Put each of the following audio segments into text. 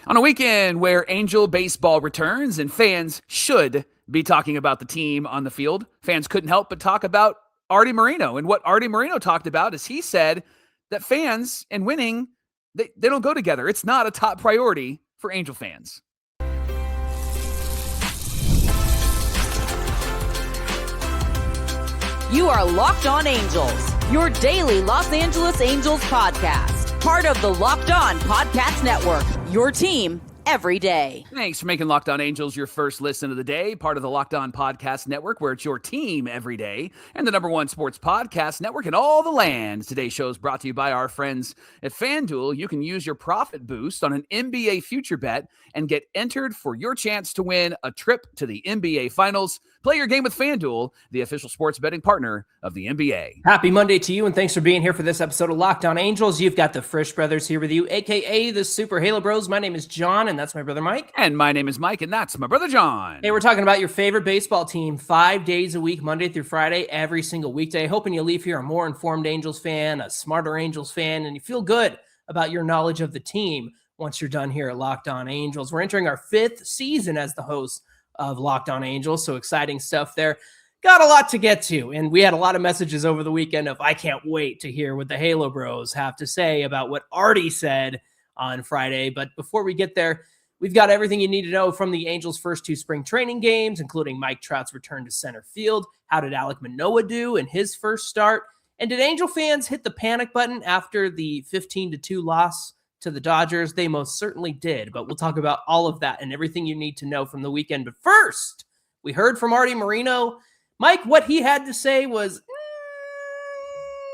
On a weekend where Angel baseball returns and fans should be talking about the team on the field, fans couldn't help but talk about Arte Moreno. And what Arte Moreno talked about is he said that fans and winning, they don't go together. It's not a top priority for Angel fans. You are Locked On Angels, your daily Los Angeles Angels podcast. Part of the Locked On Podcast Network, your team every day. Thanks for making Locked On Angels your first listen of the day. Part of the Locked On Podcast Network, where it's your team every day. And the #1 sports podcast network in all the land. Today's show is brought to you by our friends at FanDuel. You can use your profit boost on an NBA future bet and get entered for your chance to win a trip to the NBA Finals. Play your game with FanDuel, the official sports betting partner of the NBA. Happy Monday to you, and thanks for being here for this episode of Locked On Angels. You've got the Frisch brothers here with you, a.k.a. the Super Halo Bros. My name is John, and that's my brother Mike. And my name is Mike, and that's my brother John. Hey, we're talking about your favorite baseball team 5 days a week, Monday through Friday, every single weekday. Hoping you leave here a more informed Angels fan, a smarter Angels fan, and you feel good about your knowledge of the team once you're done here at Locked On Angels. We're entering our 5th season as the host of Locked On Angels, so exciting stuff there. Got a lot to get to, and we had a lot of messages over the weekend of I can't wait to hear what the Halo Bros have to say about what Artie said on Friday. But before we get there, we've got everything you need to know from the Angels' first 2 spring training games, including Mike Trout's return to center field. How did Alek Manoah do in his first start? And did Angel fans hit the panic button after the 15-2 loss to the Dodgers? They most certainly did, but we'll talk about all of that and everything you need to know from the weekend. But first, we heard from Arte Moreno. Mike, what he had to say was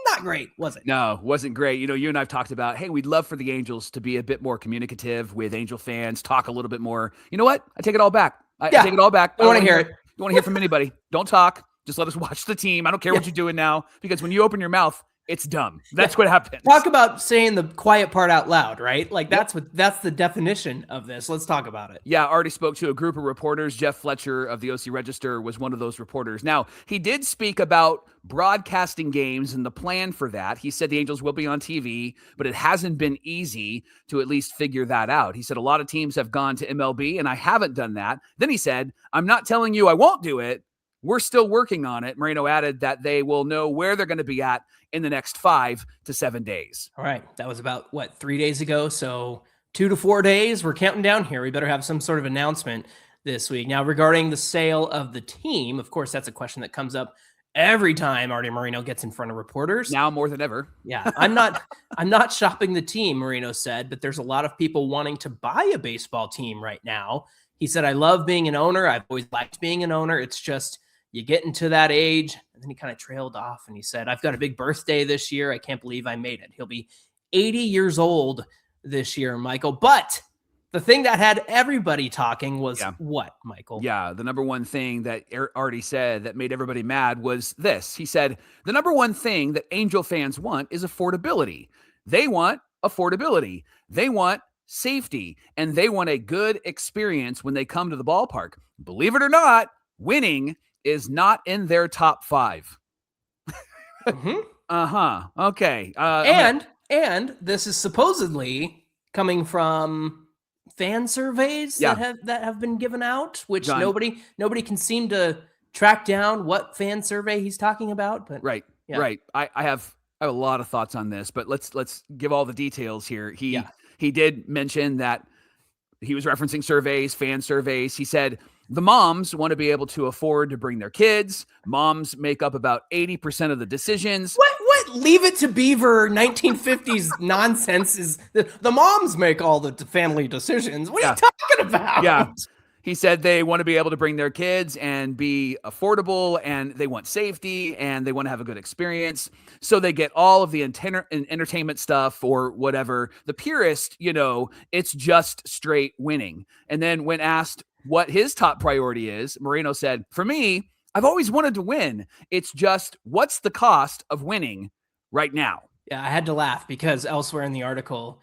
not great, was it? No, wasn't great. You know, you and I've talked about, hey, we'd love for the Angels to be a bit more communicative with Angel fans, talk a little bit more. You know what? I take it all back. I take it all back. I want to hear it. You want to hear from anybody. Don't talk. Just let us watch the team. I don't care what you're doing now, because when you open your mouth, it's dumb. That's what happens. Talk about saying the quiet part out loud, right? Like that's the definition of this. Let's talk about it. Yeah, already spoke to a group of reporters. Jeff Fletcher of the OC Register was one of those reporters. Now, he did speak about broadcasting games and the plan for that. He said the Angels will be on TV, but it hasn't been easy to at least figure that out. He said a lot of teams have gone to MLB, and I haven't done that. Then he said, I'm not telling you I won't do it. We're still working on it. Moreno added that they will know where they're going to be at in the next 5 to 7 days. All right. That was about, 3 days ago? So 2 to 4 days. We're counting down here. We better have some sort of announcement this week. Now, regarding the sale of the team, of course, that's a question that comes up every time Arte Moreno gets in front of reporters. Now more than ever. Yeah. I'm not shopping the team, Moreno said, but there's a lot of people wanting to buy a baseball team right now. He said, I love being an owner. I've always liked being an owner. It's just, you get into that age. And then he kind of trailed off and he said, I've got a big birthday this year. I can't believe I made it. He'll be 80 years old this year, Michael. But the thing that had everybody talking was what, Michael? Yeah, the #1 thing that Artie said that made everybody mad was this. He said, the #1 thing that Angel fans want is affordability. They want affordability. They want safety. And they want a good experience when they come to the ballpark. Believe it or not, winning is not in their top 5. Mm-hmm. Okay. And this is supposedly coming from fan surveys that have been given out, which John, nobody can seem to track down what fan survey he's talking about. But right. I have a lot of thoughts on this, but let's give all the details here. He did mention that he was referencing surveys, fan surveys. He said the moms want to be able to afford to bring their kids. Moms make up about 80% of the decisions. What? Leave it to Beaver 1950s nonsense is the moms make all the family decisions. What are you talking about? Yeah. He said they want to be able to bring their kids and be affordable, and they want safety, and they want to have a good experience. So they get all of the entertainment stuff or whatever. The purist, it's just straight winning. And then when asked what his top priority is, Moreno said, for me, I've always wanted to win. It's just, what's the cost of winning right now? Yeah, I had to laugh because elsewhere in the article,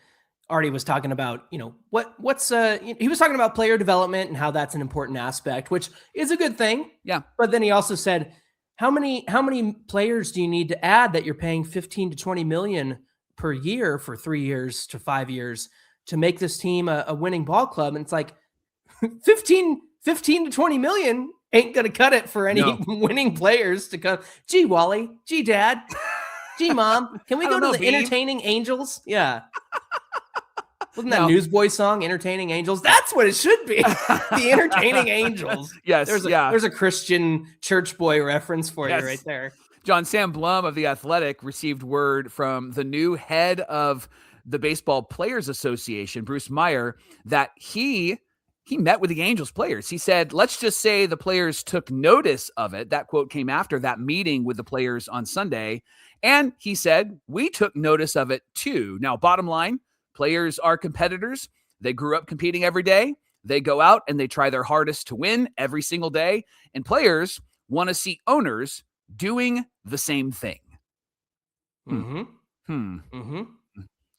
Artie was talking about, he was talking about player development and how that's an important aspect, which is a good thing. Yeah. But then he also said, how many players do you need to add that you're paying 15 to 20 million per year for 3 years to 5 years to make this team a winning ball club. And it's like 15 to 20 million ain't going to cut it for any winning players to come. Gee, Wally. Gee, Dad. Gee, Mom. Can we go to the Entertaining Angels? Yeah. Wasn't that Newsboy song, Entertaining Angels? That's what it should be. The Entertaining Angels. Yes. There's a Christian church boy reference for you right there. John, Sam Blum of The Athletic received word from the new head of the Baseball Players Association, Bruce Meyer, that he met with the Angels players. He said, let's just say the players took notice of it. That quote came after that meeting with the players on Sunday. And he said, we took notice of it too. Now, bottom line, players are competitors. They grew up competing every day. They go out and they try their hardest to win every single day. And players want to see owners doing the same thing.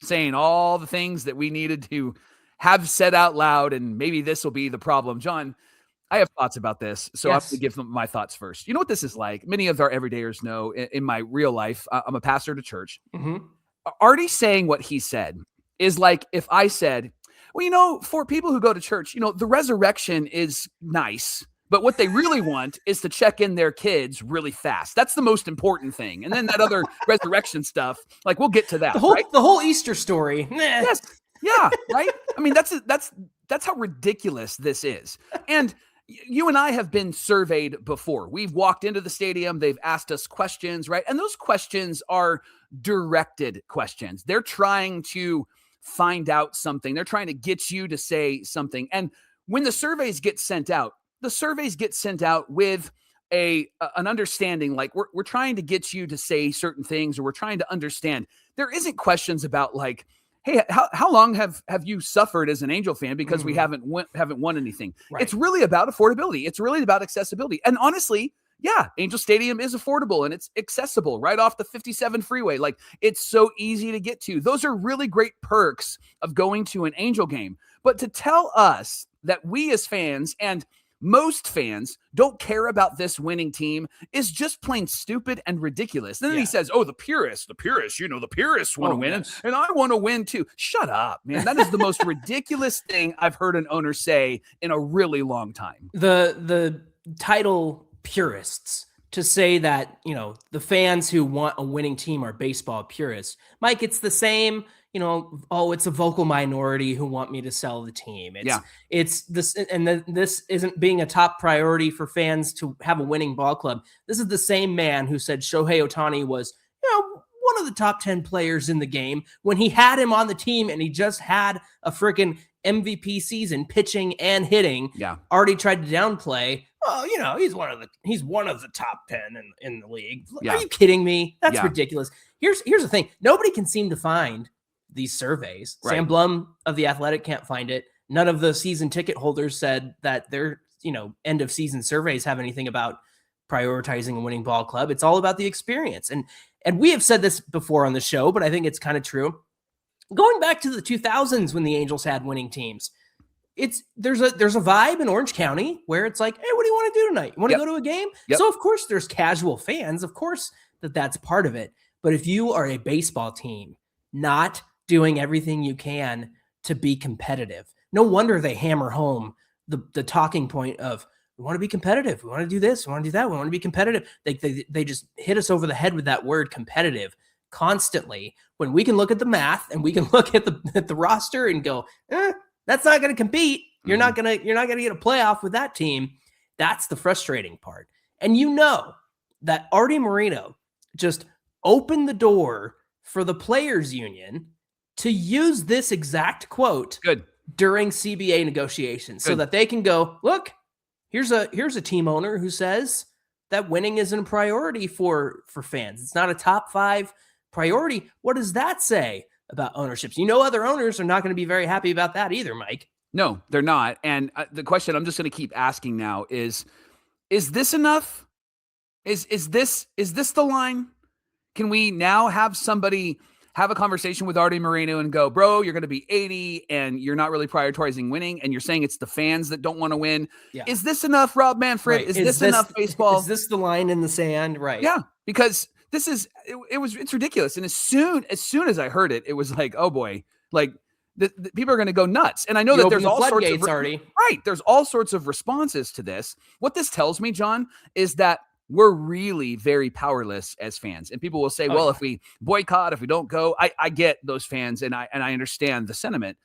Saying all the things that we needed to have said out loud, and maybe this will be the problem. John, I have thoughts about this, so I'm going to give them my thoughts first. You know what this is like? Many of our everydayers know in my real life, I'm a pastor at a church. Artie saying what he said is like if I said, well, for people who go to church, the resurrection is nice, but what they really want is to check in their kids really fast. That's the most important thing. And then that other resurrection stuff, like we'll get to that. The whole Easter story. Yes. Yeah. Right. I mean, that's how ridiculous this is. And you and I have been surveyed before. We've walked into the stadium. They've asked us questions, right? And those questions are directed questions. They're trying to find out something. They're trying to get you to say something. And when the surveys get sent out, with an understanding, like we're trying to get you to say certain things, or we're trying to understand. There isn't questions about like, hey, how long have you suffered as an Angel fan because we haven't won anything? Right. It's really about affordability. It's really about accessibility. And honestly, yeah, Angel Stadium is affordable and it's accessible right off the 57 freeway. Like it's so easy to get to. Those are really great perks of going to an Angel game. But to tell us that we as fans and most fans don't care about this winning team is just plain stupid and ridiculous. Then he says, the purists, the purists want to win. And I want to win too. Shut up, man. That is the most ridiculous thing I've heard an owner say in a really long time. The title purists, to say that, the fans who want a winning team are baseball purists. Mike, it's the same, it's a vocal minority who want me to sell the team. It's this, and this isn't being a top priority for fans to have a winning ball club. This is the same man who said Shohei Ohtani was, one of the top 10 players in the game when he had him on the team and he just had a freaking MVP season pitching and hitting. Yeah. Already tried to downplay. Oh, he's one of the top 10 in the league. Yeah. Are you kidding me? That's ridiculous. Here's the thing. Nobody can seem to find these surveys. Right. Sam Blum of The Athletic can't find it. None of the season ticket holders said that their, end of season surveys have anything about prioritizing a winning ball club. It's all about the experience. And we have said this before on the show, but I think it's kind of true. Going back to the 2000s when the Angels had winning teams, there's a vibe in Orange County where it's like, hey, what do you want to do tonight? You want to go to a game? Yep. So of course there's casual fans. Of course that's part of it. But if you are a baseball team not doing everything you can to be competitive, no wonder they hammer home the talking point of, we want to be competitive. We want to do this. We want to do that. We want to be competitive. They just hit us over the head with that word competitive constantly, when we can look at the math and we can look at the roster and go, that's not going to compete. You're not going to get a playoff with that team. That's the frustrating part. And that Arte Moreno just opened the door for the players union to use this exact quote during CBA negotiations so that they can go, look, here's a team owner who says that winning isn't a priority for fans. It's not a top 5 priority. What does that say about ownerships? Other owners are not going to be very happy about that either, Mike. No, they're not. And the question I'm just going to keep asking now is this enough? Is this the line? Can we now have somebody have a conversation with Arte Moreno and go, bro, you're going to be 80 and you're not really prioritizing winning, and you're saying it's the fans that don't want to win. Yeah. Is this enough, Rob Manfred? Right. Is this enough baseball? Is this the line in the sand? Right. Yeah, because it's ridiculous. And as soon as I heard it, it was like, oh boy, like the people are going to go nuts. And I know You that open there's the all sorts of floodgates already. right. There's all sorts of responses to this. What this tells me, John, is that we're really very powerless as fans. And people will say, well, if we boycott, if we don't go, I get those fans and I understand the sentiment.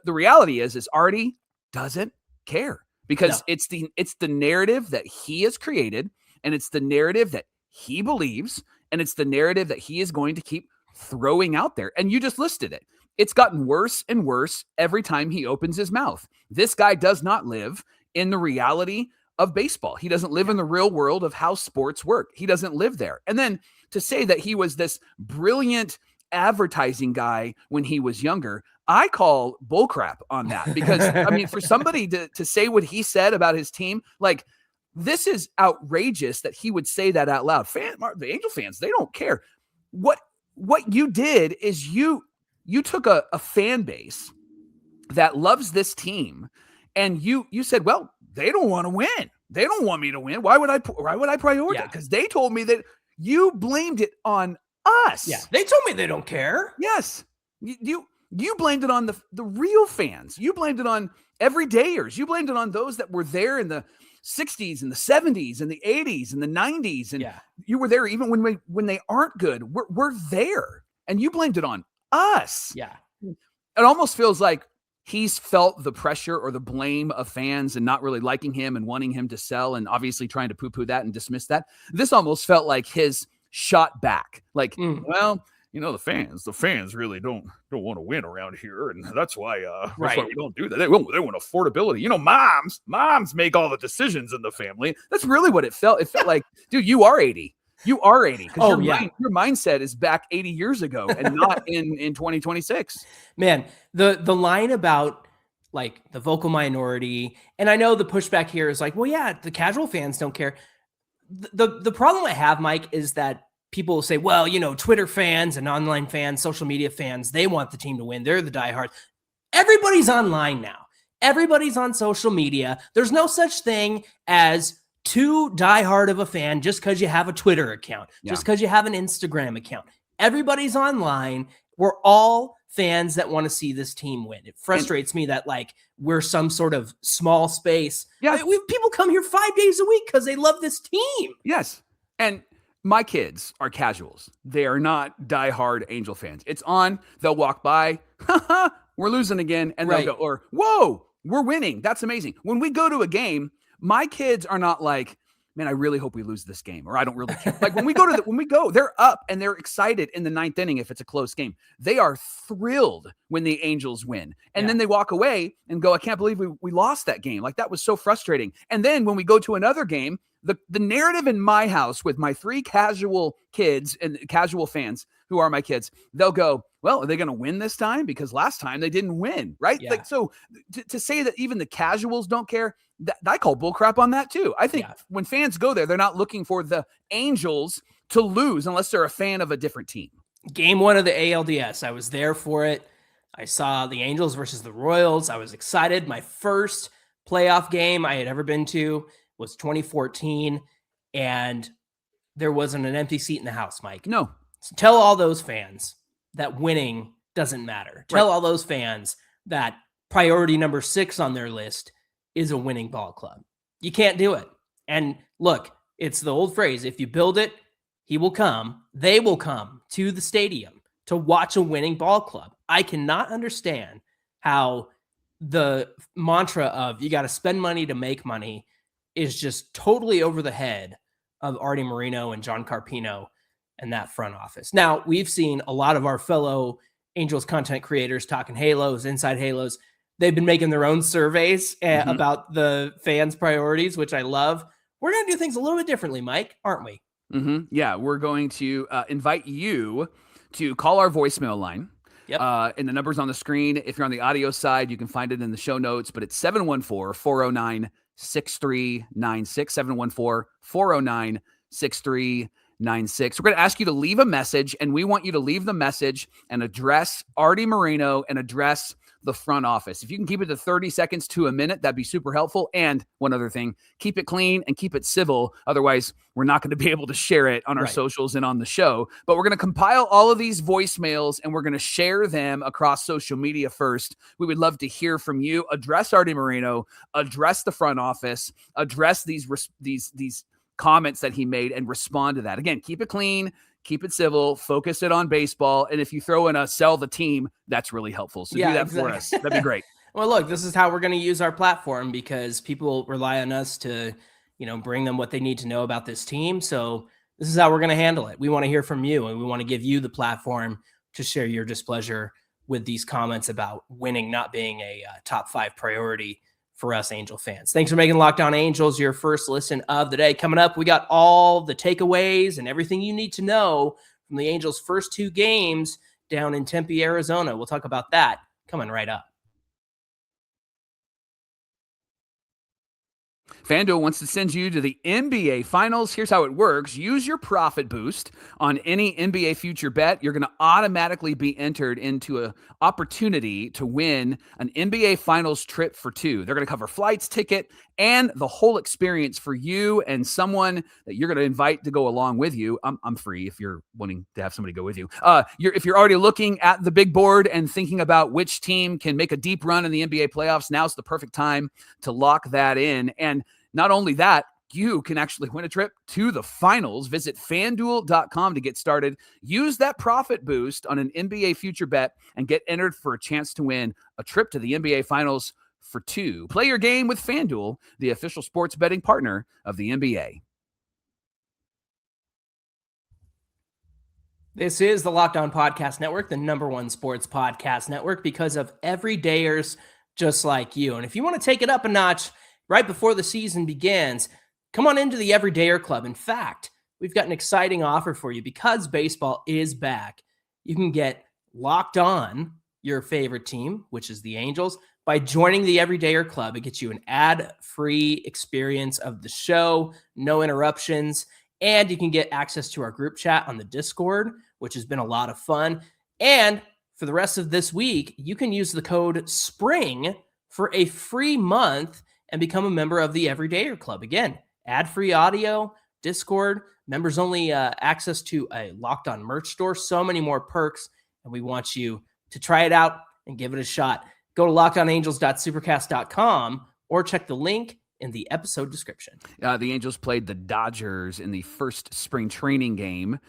The reality is Artie doesn't care because it's the narrative that he has created, and it's the narrative that he believes, and it's the narrative that he is going to keep throwing out there. And you just listed it. It's gotten worse and worse every time he opens his mouth. This guy does not live in the reality of baseball. He doesn't live in the real world of how sports work. He doesn't live there. And then to say that he was this brilliant advertising guy when he was younger, I call bullcrap on that because, I mean, for somebody to say what he said about his team, like, this is outrageous that he would say that out loud. The Angel fans, they don't care. What you did is you took a fan base that loves this team, and you said, well, they don't want to win. They don't want me to win. Why would I prioritize? Because they told me that. You blamed it on us. Yeah, they told me they don't care. Yes, you blamed it on the real fans. You blamed it on everydayers. You blamed it on those that were there in the 60s and the 70s and the 80s and the 90s, and you were there even when they aren't good. We're there, and you blamed it on us. Yeah, it almost feels like he's felt the pressure or the blame of fans and not really liking him and wanting him to sell, and obviously trying to poo-poo that and dismiss that. This almost felt like his shot back. Like, well, the fans really don't want to win around here, and that's why we don't do that. They want affordability. Moms make all the decisions in the family. That's really what it felt. It felt like, dude, you are 80. You are 80 because your mindset is back 80 years ago and not in 2026. Man, the line about like the vocal minority, and I know the pushback here is like, well, yeah, the casual fans don't care. The problem I have, Mike, is that people will say, well, Twitter fans and online fans, social media fans, they want the team to win. They're the diehards. Everybody's online now. Everybody's on social media. There's no such thing as too diehard of a fan just because you have a Twitter account, just because you have an Instagram account. Everybody's online. We're all fans that want to see this team win. It frustrates me that like we're some sort of small space. Yeah, people come here 5 days a week because they love this team. Yes, and my kids are casuals. They are not diehard Angel fans. It's on. They'll walk by. We're losing again, and they'll go, or whoa, we're winning. That's amazing. When we go to a game, my kids are not like, man, I really hope we lose this game, or I don't really care. Like when we go, they're up and they're excited in the ninth inning if it's a close game. They are thrilled when the Angels win. And then they walk away and go, I can't believe we lost that game. Like that was so frustrating. And then when we go to another game, the narrative in my house with my 3 casual kids and casual fans who are my kids, they'll go, well, are they going to win this time? Because last time they didn't win, right? Yeah. Like, so to say that even the casuals don't care, I call bullcrap on that too. I think when fans go there, they're not looking for the Angels to lose unless they're a fan of a different team. Game 1 of the ALDS, I was there for it. I saw the Angels versus the Royals. I was excited. My first playoff game I had ever been to was 2014, and there wasn't an empty seat in the house, Mike. No. So tell all those fans that winning doesn't matter. Tell all those fans that priority number 6 on their list is a winning ball club. You can't do it. And look, it's the old phrase, if you build it, he will come. They will come to the stadium to watch a winning ball club. I cannot understand how the mantra of you got to spend money to make money is just totally over the head of Arte Moreno and John Carpino and that front office. Now, we've seen a lot of our fellow Angels content creators talking Halos, inside Halos. They've been making their own surveys about the fans' priorities, which I love. We're going to do things a little bit differently, Mike, aren't we? Yeah, we're going to invite you to call our voicemail line. Yep. And the number's on the screen. If you're on the audio side, you can find it in the show notes, but it's 714-409-6396, 714-409-6396. 96. We're going to ask you to leave a message, and we want you to leave the message and address Arte Moreno and address the front office. If you can keep it to 30 seconds to a minute, that'd be super helpful. And one other thing, keep it clean and keep it civil. Otherwise, we're not going to be able to share it on our socials and on the show. But we're going to compile all of these voicemails and we're going to share them across social media first. We would love to hear from you. Address Arte Moreno, address the front office, address these comments that he made and respond to that. Again, keep it clean, keep it civil, focus it on baseball. And if you throw in a sell the team, that's really helpful. So do that for us. That'd be great. Well, look, this is how we're going to use our platform because people rely on us to, bring them what they need to know about this team. So this is how we're going to handle it. We want to hear from you and we want to give you the platform to share your displeasure with these comments about winning not being a top 5 priority for us Angel fans. Thanks for making Locked On Angels your first listen of the day. Coming up, we got all the takeaways and everything you need to know from the Angels' first 2 games down in Tempe, Arizona. We'll talk about that coming right up. FanDuel wants to send you to the NBA Finals. Here's how it works. Use your profit boost on any NBA future bet. You're going to automatically be entered into an opportunity to win an NBA Finals trip for 2. They're going to cover flights, ticket, and the whole experience for you and someone that you're going to invite to go along with you. I'm free if you're wanting to have somebody go with you. If you're already looking at the big board and thinking about which team can make a deep run in the NBA playoffs, now's the perfect time to lock that in. And not only that, you can actually win a trip to the finals. Visit FanDuel.com to get started. Use that profit boost on an NBA future bet and get entered for a chance to win a trip to the NBA Finals for 2. Play your game with FanDuel, the official sports betting partner of the NBA. This is the Locked On Podcast Network, the #1 sports podcast network, because of everydayers just like you. And if you want to take it up a notch right before the season begins, come on into the Everydayer Club. In fact, we've got an exciting offer for you because baseball is back. You can get locked on your favorite team, which is the Angels, by joining the Everydayer Club. It gets you an ad-free experience of the show, no interruptions, and you can get access to our group chat on the Discord, which has been a lot of fun. And for the rest of this week, you can use the code SPRING for a free month and become a member of the Everydayer Club. Again, ad-free audio, Discord, members-only access to a Locked On merch store, so many more perks, and we want you to try it out and give it a shot. Go to lockedonangels.supercast.com or check the link in the episode description. The Angels played the Dodgers in the first spring training game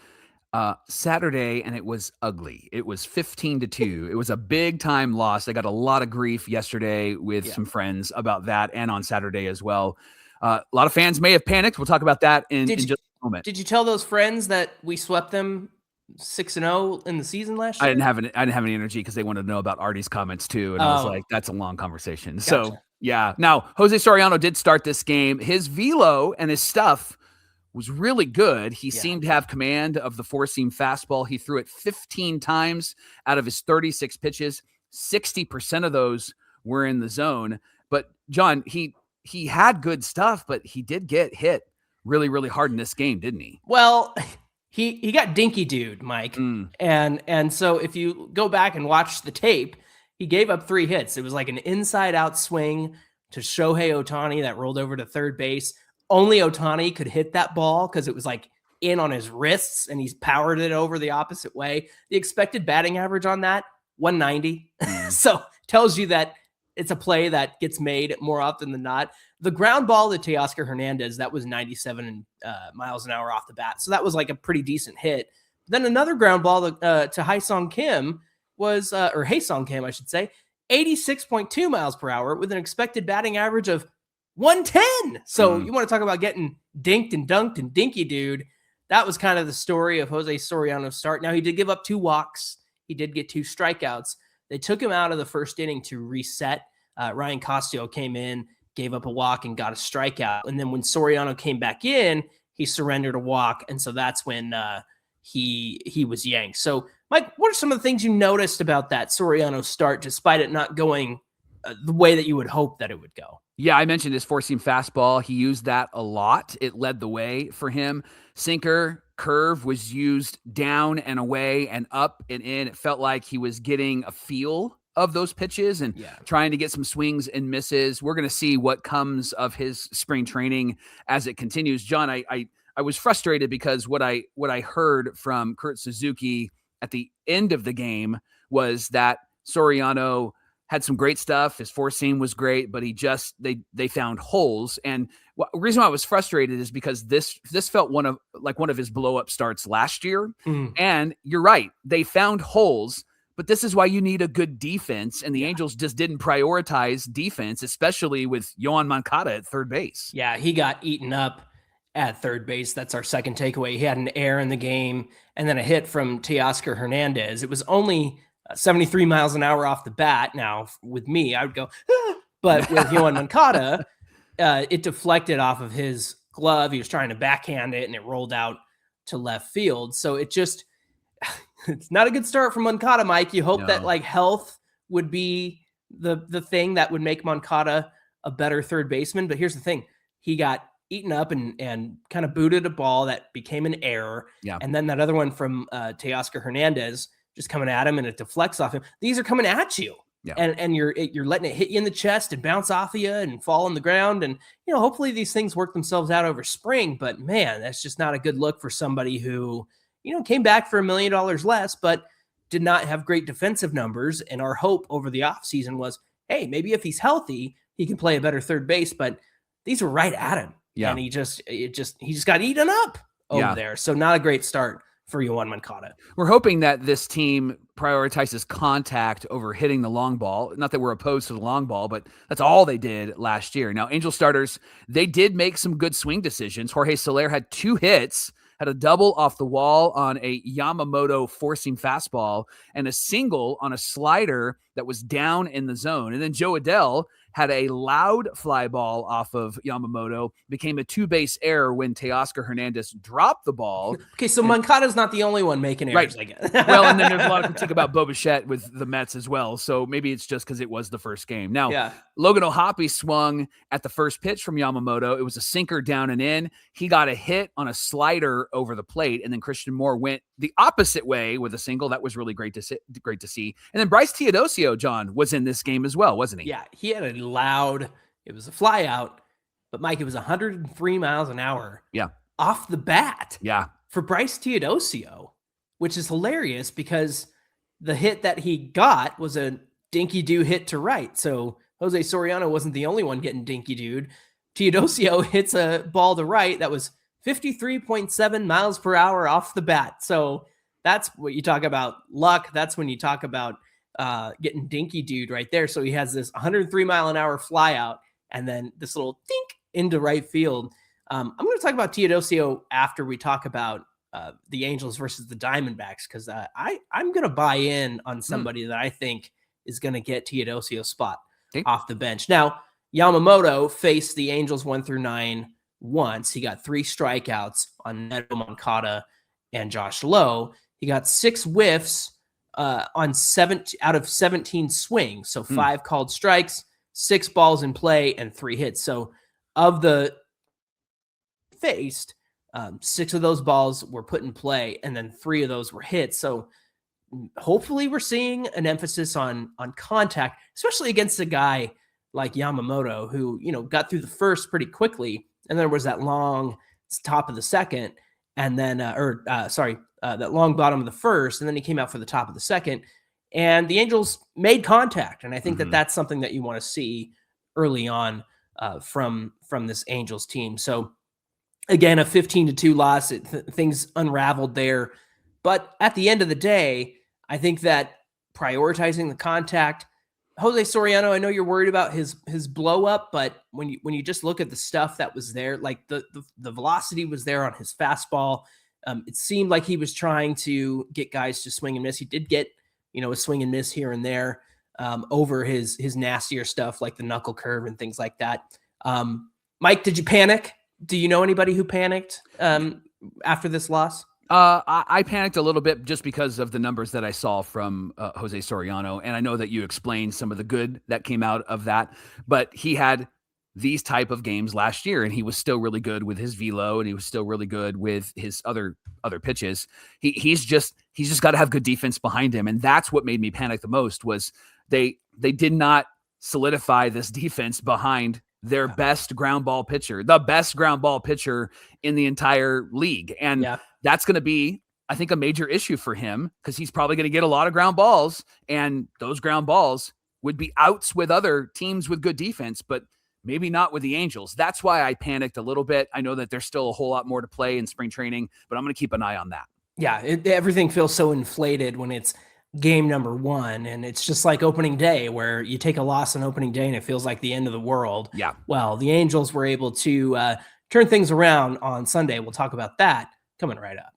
Saturday, and it was ugly. It was 15-2. It was a big time loss. I got a lot of grief yesterday with some friends about that, and on Saturday as well. A lot of fans may have panicked. We'll talk about that in just a moment. Did you tell those friends that we swept them 6-0 in the season last year? I didn't have any energy because they wanted to know about Artie's comments too, and I was like, that's a long conversation. Gotcha. So yeah. Now José Soriano did start this game. His velo and his stuff was really good. He seemed to have command of the 4-seam fastball. He threw it 15 times out of his 36 pitches. 60% of those were in the zone. But John, he had good stuff, but he did get hit really, really hard in this game, didn't he? Well, he got dinky dude, Mike. And so if you go back and watch the tape, he gave up 3 hits. It was like an inside out swing to Shohei Ohtani that rolled over to third base. Only Ohtani could hit that ball because it was like in on his wrists and he's powered it over the opposite way. The expected batting average on that, 190. So tells you that it's a play that gets made more often than not. The ground ball to Teoscar Hernandez, that was 97 miles an hour off the bat. So that was like a pretty decent hit. Then another ground ball to Haesung Kim was, or Haesung Kim, I should say, 86.2 miles per hour with an expected batting average of 110. So you want to talk about getting dinked and dunked and dinky dude. That was kind of the story of José Soriano's start. Now he did give up 2 walks. He did get 2 strikeouts. They took him out of the first inning to reset. Ryan Costio came in, gave up a walk and got a strikeout. And then when Soriano came back in, he surrendered a walk. And so that's when he was yanked. So Mike, what are some of the things you noticed about that Soriano start, despite it not going the way that you would hope that it would go? Yeah, I mentioned his 4-seam fastball. He used that a lot. It led the way for him. Sinker, curve was used down and away and up and in. It felt like he was getting a feel of those pitches and trying to get some swings and misses. We're going to see what comes of his spring training as it continues. John, I was frustrated because what I heard from Kurt Suzuki at the end of the game was that Soriano had some great stuff. His four seam was great, but they found holes. And the reason why I was frustrated is because this felt one of his blow up starts last year. And you're right. They found holes, but this is why you need a good defense. And the Angels just didn't prioritize defense, especially with Yoán Moncada at third base. Yeah, he got eaten up at third base. That's our second takeaway. He had an error in the game and then a hit from Teoscar Hernandez. It was only 73 miles an hour off the bat. Now, with me, I would go, but with Yoán Moncada, it deflected off of his glove. He was trying to backhand it, and it rolled out to left field. So it just, it's not a good start for Moncada, Mike. You hope that health would be the thing that would make Moncada a better third baseman. But here's the thing. He got eaten up and kind of booted a ball that became an error. Yeah. And then that other one from Teoscar Hernandez just coming at him and it deflects off him. These are coming at you. Yeah. And you're letting it hit you in the chest and bounce off of you and fall on the ground. And, hopefully these things work themselves out over spring, but man, that's just not a good look for somebody who, came back for $1 million less, but did not have great defensive numbers. And our hope over the offseason was, hey, maybe if he's healthy, he can play a better third base, but these were right at him. Yeah. And he just got eaten up over there. So not a great start for Yoán Moncada. We're hoping that this team prioritizes contact over hitting the long ball. Not that we're opposed to the long ball, but that's all they did last year. Now, Angel starters, they did make some good swing decisions. Jorge Soler had 2 hits, had a double off the wall on a Yamamoto four-seam fastball and a single on a slider that was down in the zone. And then Joe Adell had a loud fly ball off of Yamamoto, became a 2-base error when Teoscar Hernandez dropped the ball. Okay, so Moncada's not the only one making errors, I guess. Well, and then there's a lot of critique about Bo Bichette with the Mets as well, so maybe it's just because it was the first game. Now, Logan O'Hoppe swung at the first pitch from Yamamoto. It was a sinker down and in. He got a hit on a slider over the plate, and then Christian Moore went the opposite way with a single. That was really great to see. And then Bryce Teodosio, John, was in this game as well, wasn't he? Yeah, he had a loud, it was a fly out, but Mike, it was 103 miles an hour off the bat for Bryce Teodosio, which is hilarious because the hit that he got was a dinky-doo hit to right. So Jose Soriano wasn't the only one getting dinky-dooed. Teodosio hits a ball to right that was 53.7 miles per hour off the bat. So that's what you talk about luck. That's when you talk about getting dinky-dooed right there. So he has this 103 mile an hour fly out and then this little dink into right field. I'm going to talk about Teodosio after we talk about the Angels versus the Diamondbacks, because I'm going to buy in on somebody that I think is going to get Teodosio's spot off the bench. Now, Yamamoto faced the Angels 1 through 9 once. He got 3 strikeouts on Neto, Moncada, and Josh Lowe. He got 6 whiffs on 7 out of 17 swings. So 5 called strikes, 6 balls in play, and 3 hits. So of the faced, 6 of those balls were put in play, and then 3 of those were hits. So hopefully we're seeing an emphasis on contact, especially against a guy like Yamamoto, who, got through the first pretty quickly. And there was that long top of the second, and then, that long bottom of the first, and then he came out for the top of the second. And the Angels made contact, and I think that that's something that you want to see early on from this Angels team. So again, a 15-2 loss. Things unraveled there. But at the end of the day, I think that prioritizing the contact, Jose Soriano, I know you're worried about his blow up, but when you just look at the stuff that was there, like the velocity was there on his fastball. It seemed like he was trying to get guys to swing and miss. He did get, a swing and miss here and there over his nastier stuff like the knuckle curve and things like that. Mike, did you panic? Do you know anybody who panicked after this loss? I panicked a little bit just because of the numbers that I saw from Jose Soriano. And I know that you explained some of the good that came out of that, but he had these type of games last year, and he was still really good with his velo, and he was still really good with his other pitches. He's just got to have good defense behind him, and that's what made me panic the most. Was they did not solidify this defense behind their best ground ball pitcher, the best ground ball pitcher in the entire league, and that's going to be, I think, a major issue for him, because he's probably going to get a lot of ground balls, and those ground balls would be outs with other teams with good defense, but maybe not with the Angels. That's why I panicked a little bit. I know that there's still a whole lot more to play in spring training, but I'm going to keep an eye on that. Yeah, everything feels so inflated when it's game number 1, and it's just like opening day, where you take a loss on opening day and it feels like the end of the world. Yeah. Well, the Angels were able to turn things around on Sunday. We'll talk about that coming right up.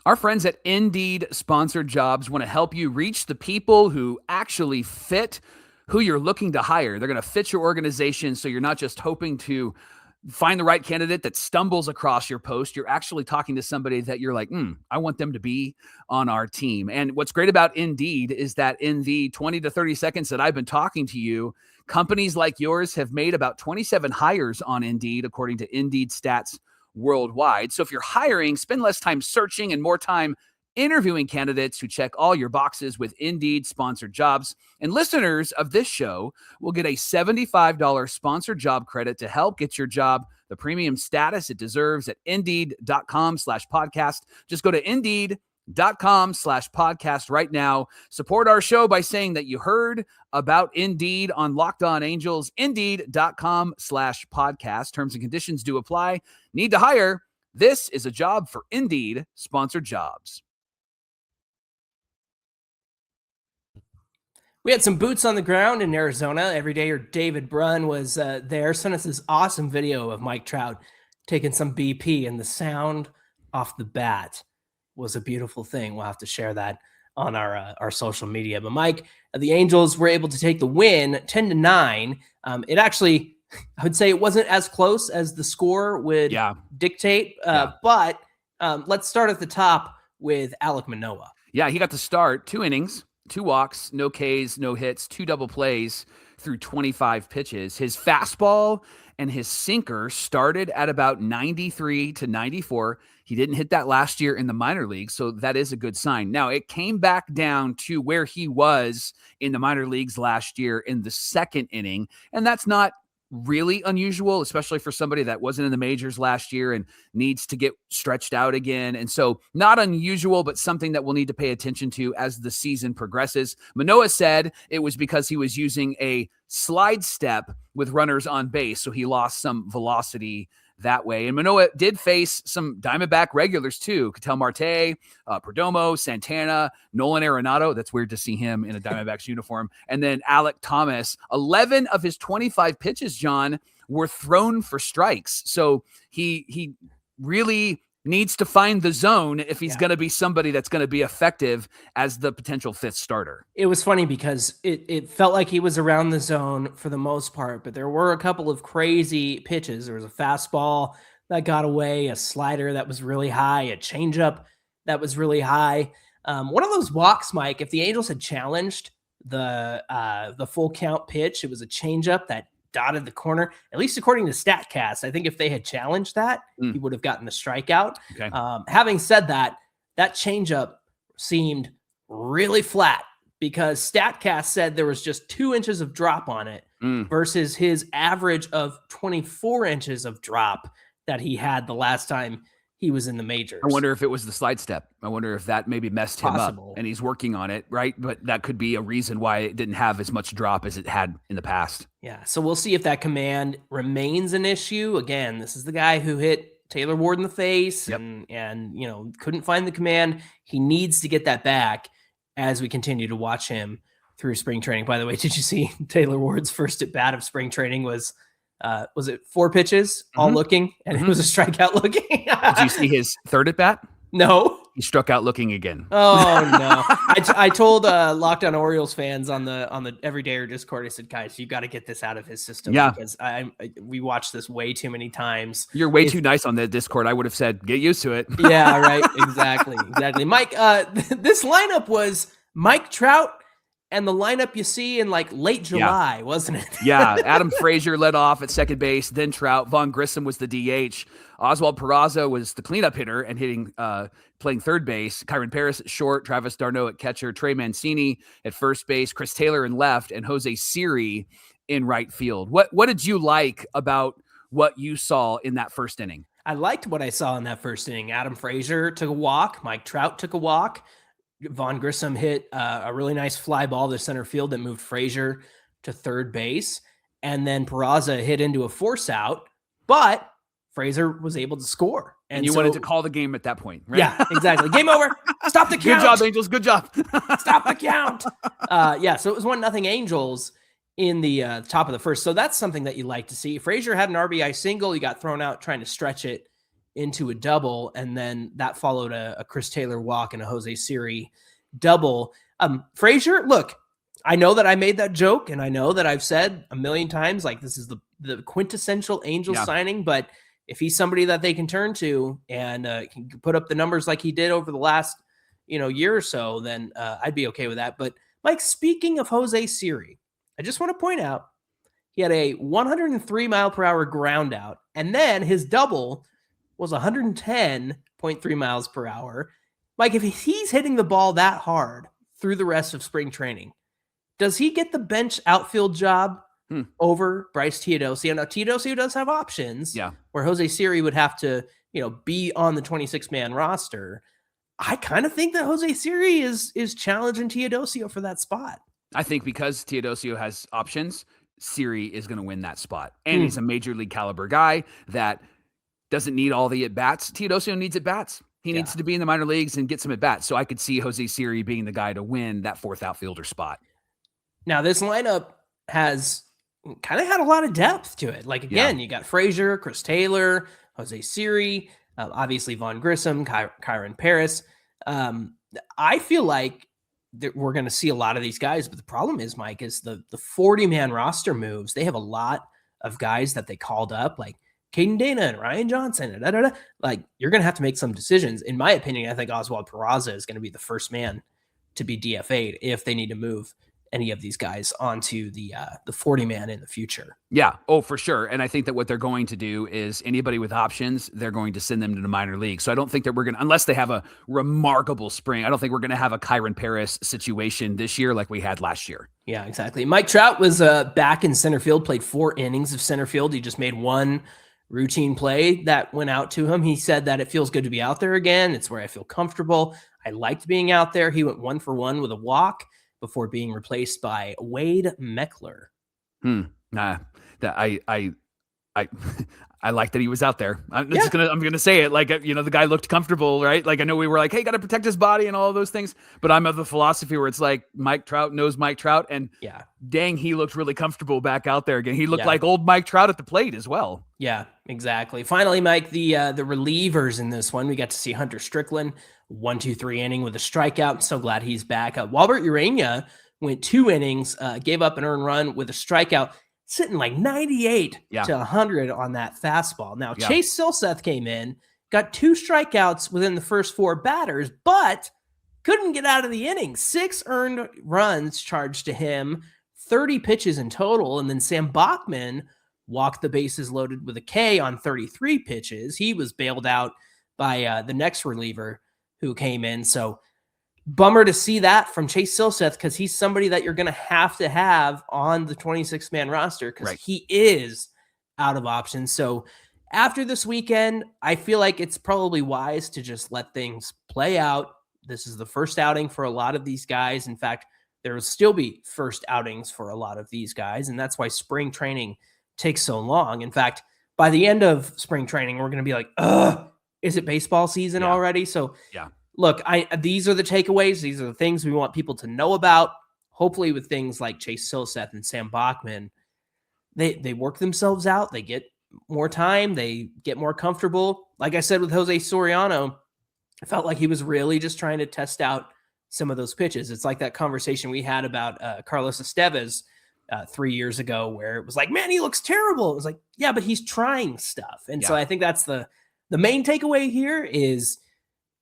Our friends at Indeed Sponsored Jobs want to help you reach the people who actually fit who you're looking to hire. They're going to fit your organization, so you're not just hoping to find the right candidate that stumbles across your post. You're actually talking to somebody that you're like, I want them to be on our team. And what's great about Indeed is that in the 20 to 30 seconds that I've been talking to you, companies like yours have made about 27 hires on Indeed, according to Indeed stats worldwide. So if you're hiring, spend less time searching and more time interviewing candidates who check all your boxes with Indeed Sponsored Jobs. And listeners of this show will get a $75 sponsored job credit to help get your job the premium status it deserves at Indeed.com/podcast. Just go to Indeed.com/podcast right now. Support our show by saying that you heard about Indeed on Locked On Angels. Indeed.com/podcast. Terms and conditions do apply. Need to hire? This is a job for Indeed Sponsored Jobs. We had some boots on the ground in Arizona. Everydayer David Brunn was there. Sent us this awesome video of Mike Trout taking some BP, and the sound off the bat was a beautiful thing. We'll have to share that on our social media. But Mike, the Angels were able to take the win 10-9. It actually, I would say it wasn't as close as the score would dictate. But let's start at the top with Alek Manoah. Yeah, he got to start 2 innings, 2 walks, no Ks, no hits, 2 double plays through 25 pitches. His fastball and his sinker started at about 93 to 94. He didn't hit that last year in the minor leagues, so that is a good sign. Now, it came back down to where he was in the minor leagues last year in the 2nd inning, and that's not really unusual, especially for somebody that wasn't in the majors last year and needs to get stretched out again. And so not unusual, but something that we'll need to pay attention to as the season progresses. Manoah said it was because he was using a slide step with runners on base, so he lost some velocity that way. And Manoah did face some Diamondback regulars too. Ketel Marte, Perdomo, Santana, Nolan Arenado. That's weird to see him in a Diamondbacks uniform. And then Alek Thomas. 11 of his 25 pitches, John, were thrown for strikes. So he really needs to find the zone if he's going to be somebody that's going to be effective as the potential 5th starter. It was funny because it felt like he was around the zone for the most part, but there were a couple of crazy pitches. There was a fastball that got away, a slider that was really high, a changeup that was really high. One of those walks, Mike, if the Angels had challenged the full count pitch, it was a changeup that dotted the corner, at least according to StatCast. I think if they had challenged that, he would have gotten the strikeout. Okay. Having said that, that changeup seemed really flat because StatCast said there was just 2 inches of drop on it versus his average of 24 inches of drop that he had the last time he was in the majors. I wonder if it was the slide step. I wonder if that maybe messed him up, and he's working on it, right? But that could be a reason why it didn't have as much drop as it had in the past. Yeah, so we'll see if that command remains an issue. Again, this is the guy who hit Taylor Ward in the face and couldn't find the command. He needs to get that back as we continue to watch him through spring training. By the way, did you see Taylor Ward's first at bat of spring training was it 4 pitches, all looking, and it was a strikeout looking? Did you see his 3rd at bat? No. He struck out looking again. Oh no! I told Locked On Orioles fans on the Everydayer Discord, I said, guys, you got to get this out of his system. Yeah, because we watched this way too many times. You're way too nice on the Discord. I would have said, get used to it. Yeah, right. Exactly. Mike, this lineup was Mike Trout and the lineup you see in like late July, wasn't it? Yeah, Adam Frazier led off at second base, then Trout. Vaughn Grissom was the DH. Oswald Peraza was the cleanup hitter and playing third base. Kyron Paris at short, Travis d'Arnaud at catcher, Trey Mancini at first base, Chris Taylor in left, and Jose Siri in right field. What did you like about what you saw in that first inning? I liked what I saw in that first inning. Adam Frazier took a walk. Mike Trout took a walk. Vaughn Grissom hit a really nice fly ball to center field that moved Frazier to third base. And then Peraza hit into a force out, but Frazier was able to score. And you wanted to call the game at that point, right? Yeah, exactly. Game over. Stop the count. Good job, Angels. Good job. Stop the count. So it was 1-0 Angels in the top of the first. So that's something that you like to see. Frazier had an RBI single. He got thrown out trying to stretch it into a double, and then that followed a Chris Taylor walk and a Jose Siri double. Frazier, look, I know that I made that joke, and I know that I've said a million times, like, this is the quintessential Angels signing, but if he's somebody that they can turn to and can put up the numbers like he did over the last year or so, then I'd be okay with that. But Mike, speaking of Jose Siri, I just want to point out he had a 103 mile per hour ground out, and then his double was 110.3 miles per hour. Mike, if he's hitting the ball that hard through the rest of spring training, does he get the bench outfield job over Bryce Teodosio? Now, Teodosio does have options where Jose Siri would have to, be on the 26-man roster. I kind of think that Jose Siri is challenging Teodosio for that spot. I think because Teodosio has options, Siri is going to win that spot. And he's a major league caliber guy that doesn't need all the at-bats. Teodosio needs at-bats. He needs to be in the minor leagues and get some at-bats. So I could see Jose Siri being the guy to win that fourth outfielder spot. Now, this lineup has kind of had a lot of depth to it. Like, again, you got Frazier, Chris Taylor, Jose Siri, obviously Vaughn Grissom, Kyron Paris. I feel like we're going to see a lot of these guys, but the problem is, Mike, is the 40-man roster moves. They have a lot of guys that they called up, like Caden Dana and Ryan Johnson. Like, you're going to have to make some decisions. In my opinion, I think Oswald Peraza is going to be the first man to be DFA'd if they need to move any of these guys onto the 40-man in the future. Yeah. Oh, for sure. And I think that what they're going to do is anybody with options, they're going to send them to the minor league. So I don't think that we're going to, unless they have a remarkable spring, I don't think we're going to have a Kyron Paris situation this year like we had last year. Yeah, exactly. Mike Trout was back in center field, played 4 innings of center field. He just made one routine play that went out to him. He said that it feels good to be out there again. It's where I feel comfortable. I liked being out there. He went 1 for 1 with a walk before being replaced by Wade Meckler. I like that he was out there. I'm gonna say it, like, the guy looked comfortable, right? Like, I know we were like, hey, got to protect his body and all of those things, but I'm of the philosophy where it's like Mike Trout knows Mike Trout, and dang, he looked really comfortable back out there again. He looked like old Mike Trout at the plate as well. Yeah, exactly. Finally, Mike, the relievers in this one, we got to see Hunter Strickland 1-2-3 inning with a strikeout. So glad he's back. Walbert Urania went 2 innings, gave up an earned run with a strikeout, sitting like 98 to 100 on that fastball. Now, Chase Silseth came in, got 2 strikeouts within the first 4 batters, but couldn't get out of the inning. 6 earned runs charged to him, 30 pitches in total. And then Sam Bachman walked the bases loaded with a K on 33 pitches. He was bailed out by the next reliever who came in. So bummer to see that from Chase Silseth, because he's somebody that you're going to have on the 26-man roster, because he is out of options. So after this weekend, I feel like it's probably wise to just let things play out. This is the first outing for a lot of these guys. In fact, there will still be first outings for a lot of these guys, and that's why spring training takes so long. In fact, by the end of spring training, we're going to be like, is it baseball season already? So look, these are the takeaways. These are the things we want people to know about. Hopefully with things like Chase Silseth and Sam Bachman, they work themselves out. They get more time. They get more comfortable. Like I said with Jose Soriano, I felt like he was really just trying to test out some of those pitches. It's like that conversation we had about Carlos Estevez 3 years ago, where it was like, man, he looks terrible. It was like, yeah, but he's trying stuff. And so I think that's the main takeaway here is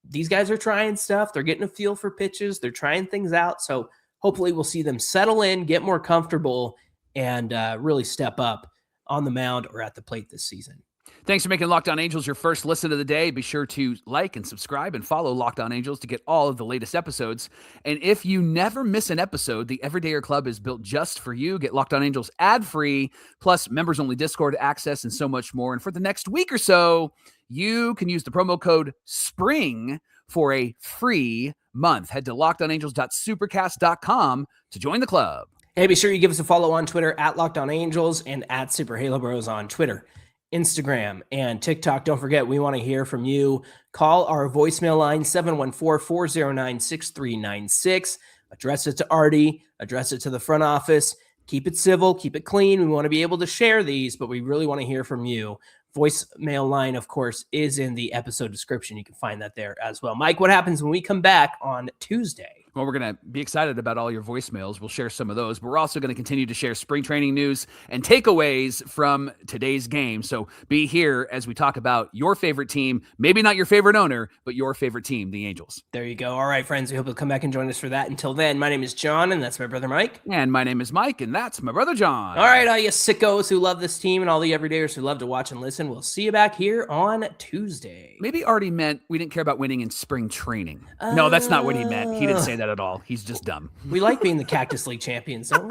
these guys are trying stuff. They're getting a feel for pitches. They're trying things out. So hopefully we'll see them settle in, get more comfortable, and really step up on the mound or at the plate this season. Thanks for making Locked On Angels your first listen of the day. Be sure to like and subscribe and follow Locked On Angels to get all of the latest episodes. And if you never miss an episode, the Everydayer Club is built just for you. Get Locked On Angels ad-free, plus members-only Discord access and so much more. And for the next week or so, you can use the promo code SPRING for a free month. Head to lockedonangels.supercast.com to join the club. Hey, be sure you give us a follow on Twitter at Locked On Angels and at Super Halo Bros on Twitter, Instagram, and TikTok. Don't forget, we want to hear from you. Call our voicemail line, 714-409-6396. Address it to Artie. Address it to the front office. Keep it civil. Keep it clean. We want to be able to share these, but we really want to hear from you. Voicemail line, of course, is in the episode description. You can find that there as well. Mike, what happens when we come back on Tuesday? Well, we're going to be excited about all your voicemails. We'll share some of those, but we're also going to continue to share spring training news and takeaways from today's game. So be here as we talk about your favorite team, maybe not your favorite owner, but your favorite team, the Angels. There you go. All right, friends, we hope you'll come back and join us for that. Until then, my name is John, and that's my brother Mike. And my name is Mike, and that's my brother John. All right, all you sickos who love this team and all the everydayers who love to watch and listen, we'll see you back here on Tuesday. Maybe Artie meant we didn't care about winning in spring training. No, that's not what he meant. He didn't say that at all. He's just dumb. We like being the Cactus League champions, don't we?